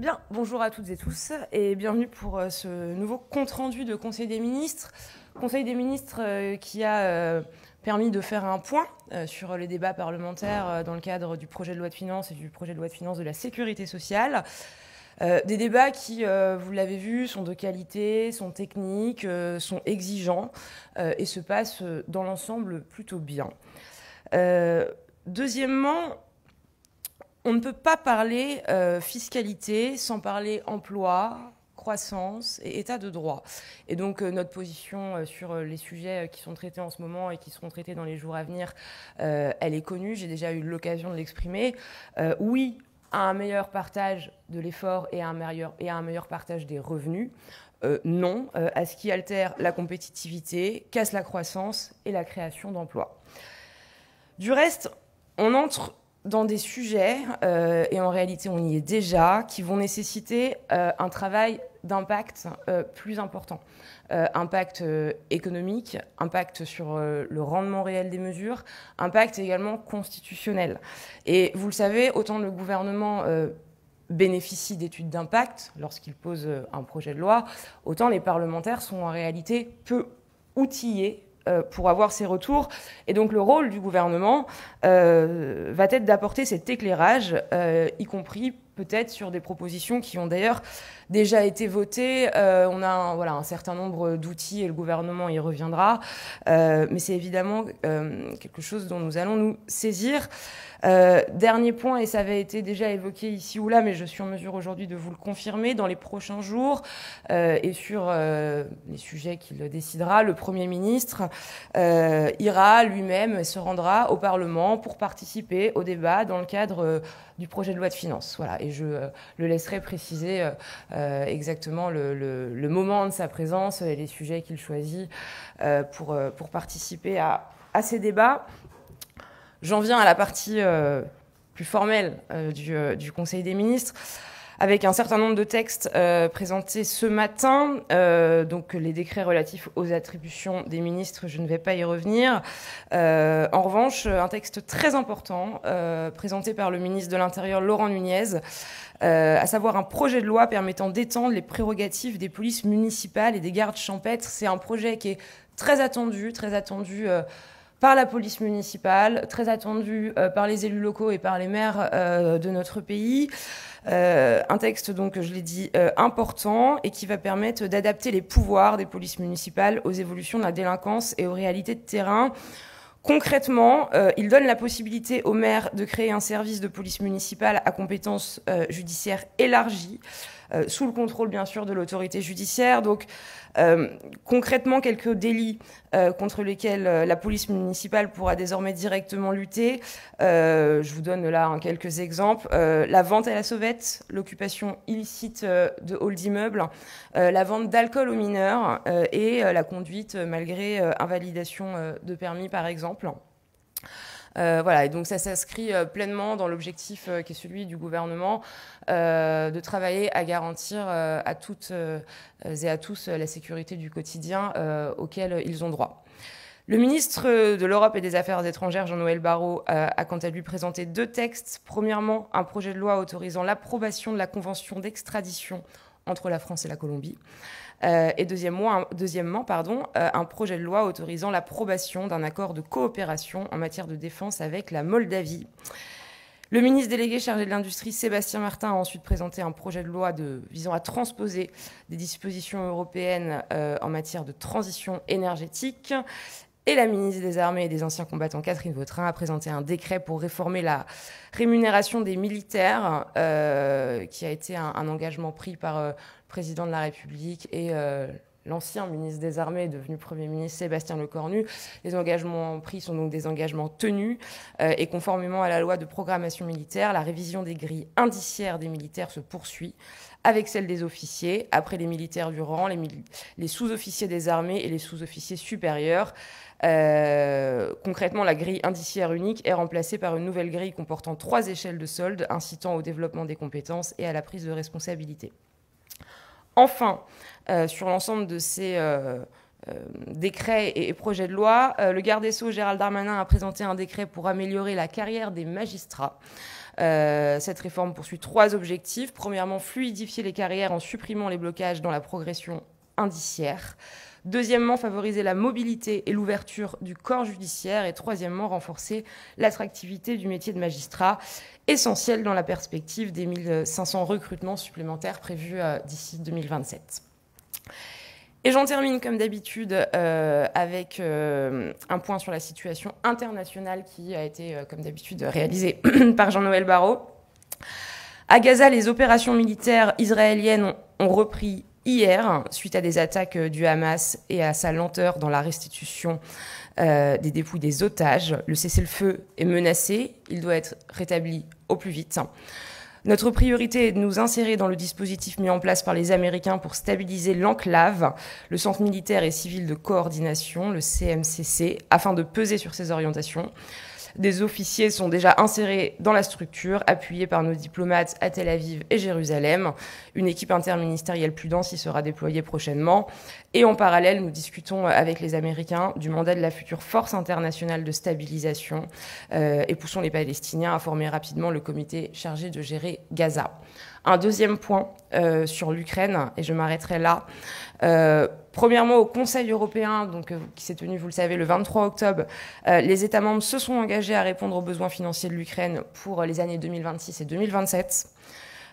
Bien, bonjour à toutes et tous et bienvenue pour ce nouveau compte-rendu de Conseil des ministres. Conseil des ministres qui a permis de faire un point sur les débats parlementaires dans le cadre du projet de loi de finances et du projet de loi de finances de la sécurité sociale. Des débats qui, vous l'avez vu, sont de qualité, sont techniques, sont exigeants et se passent dans l'ensemble plutôt bien. Deuxièmement, on ne peut pas parler fiscalité sans parler emploi, croissance et état de droit. Et donc notre position sur les sujets qui sont traités en ce moment et qui seront traités dans les jours à venir, elle est connue, j'ai déjà eu l'occasion de l'exprimer. Oui à un meilleur partage de l'effort et à un meilleur partage des revenus. Non à ce qui altère la compétitivité, casse la croissance et la création d'emplois. Du reste, on entre dans des sujets, et en réalité on y est déjà, qui vont nécessiter un travail d'impact plus important. Impact économique, impact sur le rendement réel des mesures, impact également constitutionnel. Et vous le savez, autant le gouvernement bénéficie d'études d'impact lorsqu'il pose un projet de loi, autant les parlementaires sont en réalité peu outillés pour avoir ces retours. Et donc le rôle du gouvernement va être d'apporter cet éclairage, y compris peut-être sur des propositions qui ont d'ailleurs déjà été votées. On a un certain nombre d'outils et le gouvernement y reviendra. Mais c'est évidemment quelque chose dont nous allons nous saisir. Dernier point, et ça avait été déjà évoqué ici ou là, mais je suis en mesure aujourd'hui de vous le confirmer, dans les prochains jours et sur les sujets qu'il décidera, le Premier ministre ira lui-même et se rendra au Parlement pour participer au débat dans le cadre du projet de loi de finances. Voilà, et je le laisserai préciser exactement le moment de sa présence et les sujets qu'il choisit pour participer à ces débats. J'en viens à la partie plus formelle du Conseil des ministres, avec un certain nombre de textes présentés ce matin. Donc les décrets relatifs aux attributions des ministres, je ne vais pas y revenir. En revanche, un texte très important présenté par le ministre de l'Intérieur, Laurent Nunez, à savoir un projet de loi permettant d'étendre les prérogatives des polices municipales et des gardes champêtres. C'est un projet qui est très attendu par la police municipale, très attendu par les élus locaux et par les maires de notre pays. Un texte, donc, je l'ai dit, important et qui va permettre d'adapter les pouvoirs des polices municipales aux évolutions de la délinquance et aux réalités de terrain. Concrètement, il donne la possibilité aux maires de créer un service de police municipale à compétences judiciaires élargies, sous le contrôle, bien sûr, de l'autorité judiciaire. Donc, concrètement, quelques délits contre lesquels la police municipale pourra désormais directement lutter. Je vous donne là quelques exemples. La vente à la sauvette, l'occupation illicite de halls d'immeubles, la vente d'alcool aux mineurs et la conduite malgré invalidation de permis, par exemple. Voilà, et donc ça s'inscrit pleinement dans l'objectif qui est celui du gouvernement de travailler à garantir à toutes et à tous la sécurité du quotidien auquel ils ont droit. Le ministre de l'Europe et des Affaires étrangères, Jean-Noël Barrot, a quant à lui présenté deux textes. Premièrement, un projet de loi autorisant l'approbation de la convention d'extradition entre la France et la Colombie. Et deuxièmement, un projet de loi autorisant l'approbation d'un accord de coopération en matière de défense avec la Moldavie. Le ministre délégué chargé de l'Industrie, Sébastien Martin, a ensuite présenté un projet de loi visant à transposer des dispositions européennes en matière de transition énergétique. Et la ministre des Armées et des Anciens Combattants, Catherine Vautrin, a présenté un décret pour réformer la rémunération des militaires, qui a été un engagement pris par le président de la République et l'ancien ministre des Armées, devenu Premier ministre, Sébastien Lecornu. Les engagements pris sont donc des engagements tenus et conformément à la loi de programmation militaire, la révision des grilles indiciaires des militaires se poursuit avec celle des officiers, après les militaires du rang, les sous-officiers des armées et les sous-officiers supérieurs. Concrètement, la grille indiciaire unique est remplacée par une nouvelle grille comportant 3 échelles de solde, incitant au développement des compétences et à la prise de responsabilité. Enfin, sur l'ensemble de ces décrets et projets de loi, le garde des Sceaux, Gérald Darmanin, a présenté un décret pour améliorer la carrière des magistrats. Cette réforme poursuit 3 objectifs. Premièrement, fluidifier les carrières en supprimant les blocages dans la progression indiciaire. Deuxièmement, favoriser la mobilité et l'ouverture du corps judiciaire. Et troisièmement, renforcer l'attractivité du métier de magistrat, essentiel dans la perspective des 1500 recrutements supplémentaires prévus d'ici 2027. Et j'en termine comme d'habitude avec un point sur la situation internationale qui a été comme d'habitude réalisé par Jean-Noël Barrot. À Gaza, les opérations militaires israéliennes ont repris hier, suite à des attaques du Hamas et à sa lenteur dans la restitution des dépouilles des otages. Le cessez-le-feu est menacé, il doit être rétabli au plus vite. Notre priorité est de nous insérer dans le dispositif mis en place par les Américains pour stabiliser l'enclave, le Centre militaire et civil de coordination, le CMCC, afin de peser sur ses orientations. Des officiers sont déjà insérés dans la structure, appuyés par nos diplomates à Tel Aviv et Jérusalem. Une équipe interministérielle plus dense y sera déployée prochainement. Et en parallèle, nous discutons avec les Américains du mandat de la future force internationale de stabilisation et poussons les Palestiniens à former rapidement le comité chargé de gérer Gaza. Un deuxième point sur l'Ukraine, et je m'arrêterai là. Premièrement, au Conseil européen, qui s'est tenu, vous le savez, le 23 octobre, les États membres se sont engagés à répondre aux besoins financiers de l'Ukraine pour les années 2026 et 2027.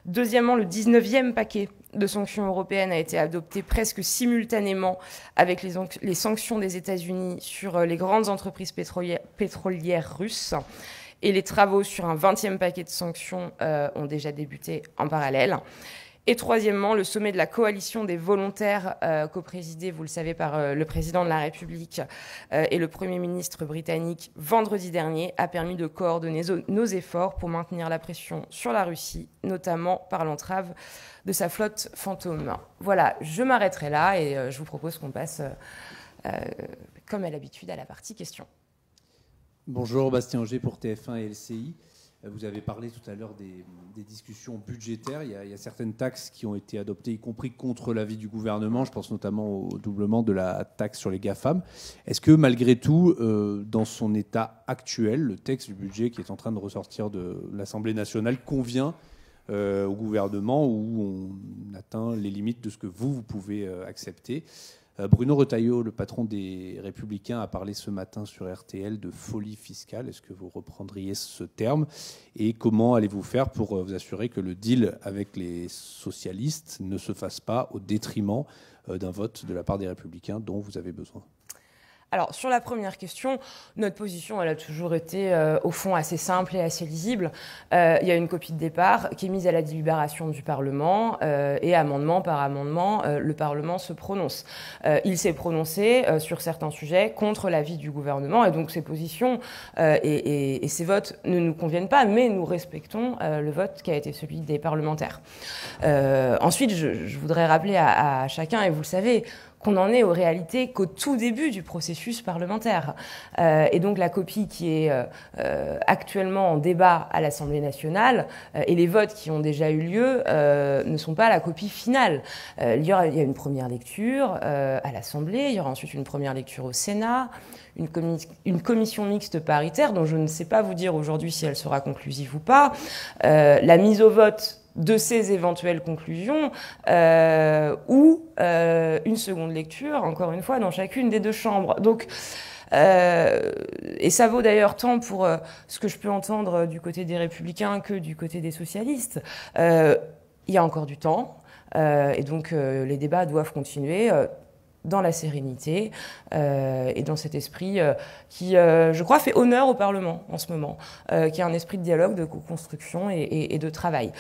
Deuxièmement, le 19e paquet de sanctions européennes a été adopté presque simultanément avec les sanctions des États-Unis sur les grandes entreprises pétrolières russes. Et les travaux sur un 20e paquet de sanctions ont déjà débuté en parallèle. Et troisièmement, le sommet de la coalition des volontaires, coprésidé, vous le savez, par le président de la République et le Premier ministre britannique vendredi dernier, a permis de coordonner nos efforts pour maintenir la pression sur la Russie, notamment par l'entrave de sa flotte fantôme. Voilà, je m'arrêterai là et je vous propose qu'on passe, comme à l'habitude, à la partie questions. Bonjour, Bastien Auger pour TF1 et LCI. Vous avez parlé tout à l'heure des discussions budgétaires. Il y a certaines taxes qui ont été adoptées, y compris contre l'avis du gouvernement. Je pense notamment au doublement de la taxe sur les GAFAM. Est-ce que malgré tout, dans son état actuel, le texte du budget qui est en train de ressortir de l'Assemblée nationale convient au gouvernement, où on atteint les limites de ce que vous pouvez accepter ? Bruno Retailleau, le patron des Républicains, a parlé ce matin sur RTL de folie fiscale. Est-ce que vous reprendriez ce terme ? Et comment allez-vous faire pour vous assurer que le deal avec les socialistes ne se fasse pas au détriment d'un vote de la part des Républicains dont vous avez besoin ? Alors, sur la première question, notre position, elle a toujours été, au fond, assez simple et assez lisible. Il y a une copie de départ qui est mise à la délibération du Parlement et amendement par amendement, le Parlement se prononce. Il s'est prononcé sur certains sujets contre l'avis du gouvernement et donc ces positions et ces votes ne nous conviennent pas, mais nous respectons le vote qui a été celui des parlementaires. Ensuite, je voudrais rappeler à chacun, et vous le savez, qu'on en est aux réalités qu'au tout début du processus parlementaire. Et donc la copie qui est actuellement en débat à l'Assemblée nationale et les votes qui ont déjà eu lieu ne sont pas la copie finale. Il y a une première lecture à l'Assemblée, il y aura ensuite une première lecture au Sénat, une commission mixte paritaire dont je ne sais pas vous dire aujourd'hui si elle sera conclusive ou pas, la mise au vote de ces éventuelles conclusions ou une seconde lecture, encore une fois, dans chacune des deux chambres. Donc, et ça vaut d'ailleurs tant pour ce que je peux entendre du côté des Républicains que du côté des socialistes. Il y a encore du temps et donc les débats doivent continuer dans la sérénité et dans cet esprit qui, je crois, fait honneur au Parlement en ce moment, qui est un esprit de dialogue, de co-construction et de travail.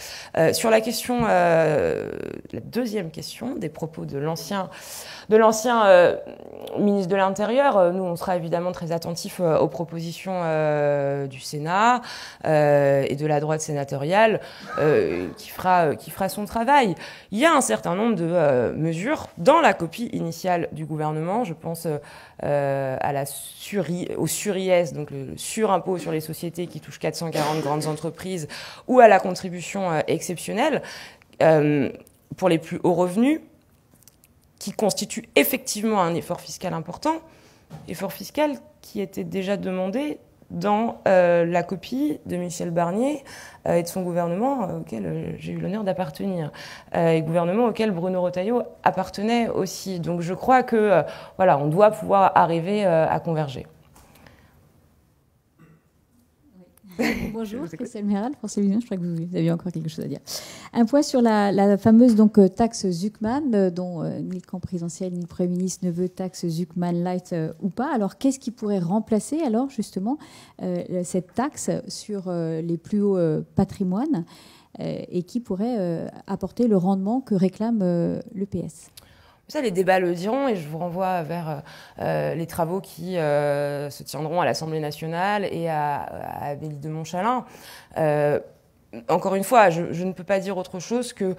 Sur la question, la deuxième question, des propos de l'ancien ministre de l'Intérieur, nous, on sera évidemment très attentifs aux propositions du Sénat et de la droite sénatoriale qui fera son travail. Il y a un certain nombre de mesures dans la copie initiale du gouvernement. Je pense au sur-IS, donc le surimpôt sur les sociétés qui touche 440 grandes entreprises, ou à la contribution exceptionnelle pour les plus hauts revenus, qui constitue effectivement un effort fiscal important, effort fiscal qui était déjà demandé dans la copie de Michel Barnier et de son gouvernement auquel j'ai eu l'honneur d'appartenir, et gouvernement auquel Bruno Retailleau appartenait aussi. Donc je crois que voilà, on doit pouvoir arriver à converger. Bonjour, Christelle Méral, France Télévisions. Je crois que vous aviez encore quelque chose à dire. Un point sur la fameuse donc, taxe Zucman, dont ni le camp présidentiel ni le Premier ministre ne veut taxe Zucman light ou pas. Alors, qu'est-ce qui pourrait remplacer, alors, justement, cette taxe sur les plus hauts patrimoines et qui pourrait apporter le rendement que réclame le PS ? Ça, les débats le diront, et je vous renvoie vers les travaux qui se tiendront à l'Assemblée nationale et à Amélie de Montchalin. Encore une fois, je ne peux pas dire autre chose que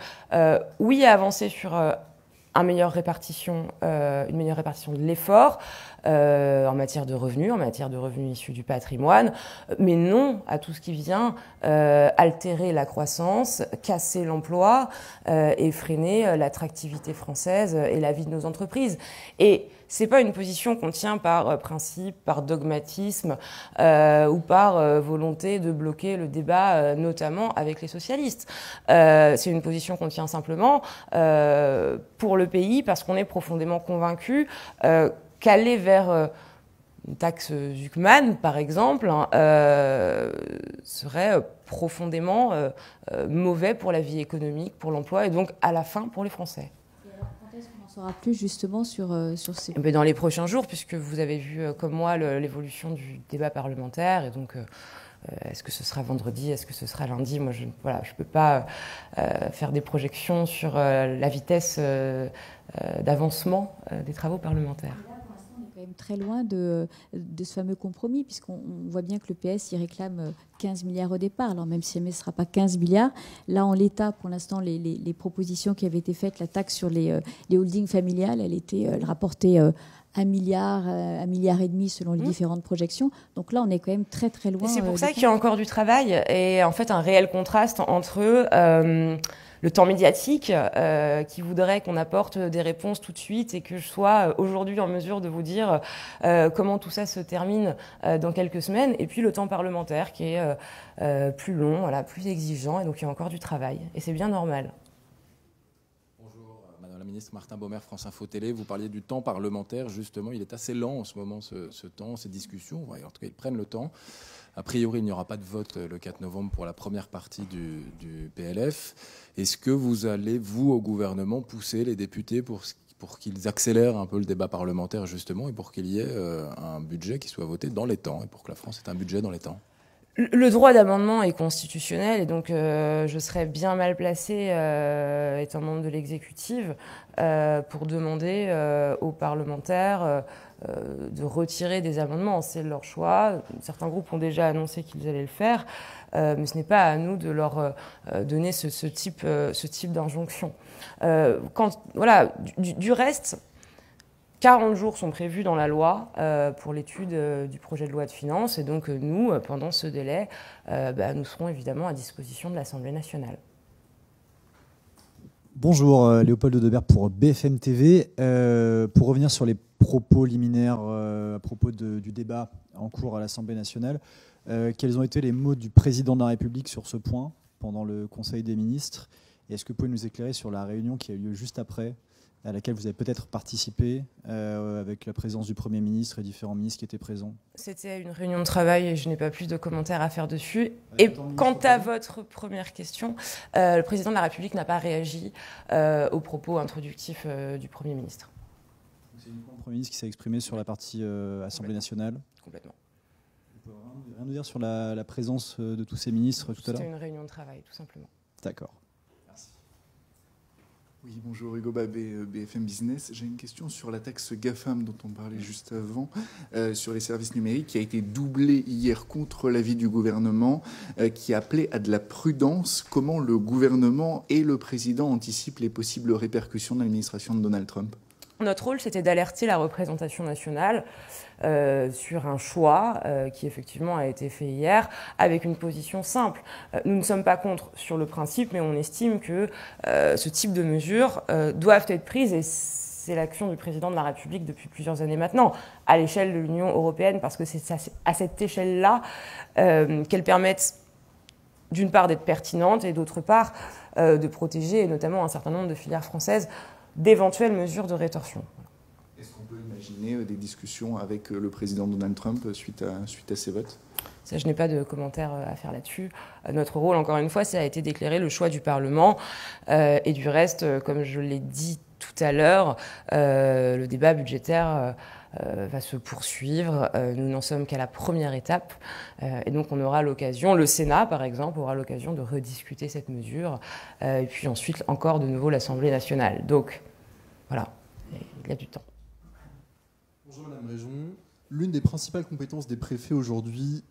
oui, avancer sur une meilleure répartition de l'effort en matière de revenus issus du patrimoine, mais non à tout ce qui vient altérer la croissance, casser l'emploi et freiner l'attractivité française et la vie de nos entreprises. Et c'est pas une position qu'on tient par principe, par dogmatisme ou par volonté de bloquer le débat, notamment avec les socialistes. C'est une position qu'on tient simplement pour le pays parce qu'on est profondément convaincu qu'aller vers une taxe Zucman, par exemple, serait profondément mauvais pour la vie économique, pour l'emploi et donc à la fin pour les Français. On saura plus justement sur ces... Dans les prochains jours, puisque vous avez vu comme moi l'évolution du débat parlementaire, et donc est-ce que ce sera vendredi, est-ce que ce sera lundi? Moi, je ne peux pas faire des projections sur la vitesse d'avancement des travaux parlementaires. On est quand même très loin de ce fameux compromis, puisqu'on voit bien que le PS y réclame 15 milliards au départ. Alors même si ce ne sera pas 15 milliards, là en l'état, pour l'instant, les propositions qui avaient été faites, la taxe sur les holdings familiales, elle rapportait 1 milliard et demi selon les différentes projections. Donc là, on est quand même très très loin. Et c'est pour ça qu'il y a encore du travail et en fait un réel contraste entre le temps médiatique qui voudrait qu'on apporte des réponses tout de suite et que je sois aujourd'hui en mesure de vous dire comment tout ça se termine dans quelques semaines, et puis le temps parlementaire qui est plus long, voilà, plus exigeant, et donc il y a encore du travail et c'est bien normal. Bonjour, Madame la Ministre, Martin Baumer, France Info Télé. Vous parliez du temps parlementaire, justement, il est assez lent en ce moment, ce temps, ces discussions. En tout cas, ils prennent le temps. A priori, il n'y aura pas de vote le 4 novembre pour la première partie du PLF. Est-ce que vous allez, vous, au gouvernement, pousser les députés pour qu'ils accélèrent un peu le débat parlementaire, justement, et pour qu'il y ait un budget qui soit voté dans les temps, et pour que la France ait un budget dans les temps? Le droit d'amendement est constitutionnel, et donc je serais bien mal placée, étant membre de l'exécutif, pour demander aux parlementaires de retirer des amendements. C'est leur choix. Certains groupes ont déjà annoncé qu'ils allaient le faire, mais ce n'est pas à nous de leur donner ce type d'injonction. Voilà, du reste, 40 jours sont prévus dans la loi pour l'étude du projet de loi de finances, et donc nous, pendant ce délai, nous serons évidemment à disposition de l'Assemblée nationale. Bonjour, Léopold Debert pour BFM TV. Pour revenir sur les propos liminaires à propos du débat en cours à l'Assemblée nationale, quels ont été les mots du président de la République sur ce point pendant le Conseil des ministres? Et est-ce que vous pouvez nous éclairer sur la réunion qui a eu lieu juste après, à laquelle vous avez peut-être participé, avec la présence du Premier ministre et différents ministres qui étaient présents? C'était une réunion de travail et je n'ai pas plus de commentaires à faire dessus. Et quant à votre première question, le président de la République n'a pas réagi aux propos introductifs du Premier ministre. C'est uniquement le Premier ministre qui s'est exprimé sur la partie Assemblée nationale? Complètement. Vous pouvez rien nous dire sur la présence de tous ces ministres tout à l'heure? C'était une réunion de travail, tout simplement. D'accord. Oui, bonjour, Hugo Babé, BFM Business. J'ai une question sur la taxe GAFAM dont on parlait juste avant, sur les services numériques, qui a été doublée hier contre l'avis du gouvernement, qui appelait à de la prudence. Comment le gouvernement et le président anticipent les possibles répercussions de l'administration de Donald Trump? Notre rôle, c'était d'alerter la représentation nationale sur un choix qui effectivement a été fait hier, avec une position simple. Nous ne sommes pas contre sur le principe, mais on estime que ce type de mesures doivent être prises, et c'est l'action du président de la République depuis plusieurs années maintenant, à l'échelle de l'Union européenne, parce que c'est à cette échelle-là qu'elles permettent d'une part d'être pertinentes et d'autre part de protéger notamment un certain nombre de filières françaises d'éventuelles mesures de rétorsion. Est-ce qu'on peut imaginer des discussions avec le président Donald Trump suite à ces votes ? Ça, je n'ai pas de commentaires à faire là-dessus. Notre rôle, encore une fois, ça a été d'éclairer le choix du Parlement. Et du reste, comme je l'ai dit tout à l'heure, le débat budgétaire va se poursuivre. Nous n'en sommes qu'à la première étape. Et donc, on aura l'occasion, le Sénat, par exemple, aura l'occasion de rediscuter cette mesure. Et puis ensuite, encore de nouveau, l'Assemblée nationale. Donc, voilà, il y a du temps. Bonjour Madame Réjon. L'une des principales compétences des préfets aujourd'hui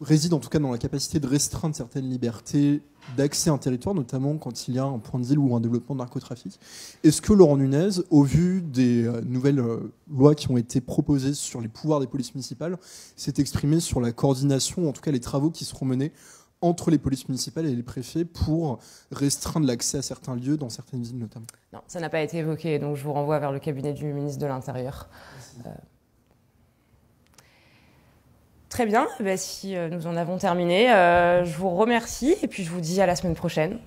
réside en tout cas dans la capacité de restreindre certaines libertés d'accès à un territoire, notamment quand il y a un point de deal ou un développement de narcotrafic. Est-ce que Laurent Nunez, au vu des nouvelles lois qui ont été proposées sur les pouvoirs des polices municipales, s'est exprimé sur la coordination, en tout cas les travaux qui seront menés entre les polices municipales et les préfets pour restreindre l'accès à certains lieux, dans certaines villes notamment? Non, ça n'a pas été évoqué, donc je vous renvoie vers le cabinet du ministre de l'Intérieur. Très bien, si nous en avons terminé, je vous remercie et puis je vous dis à la semaine prochaine.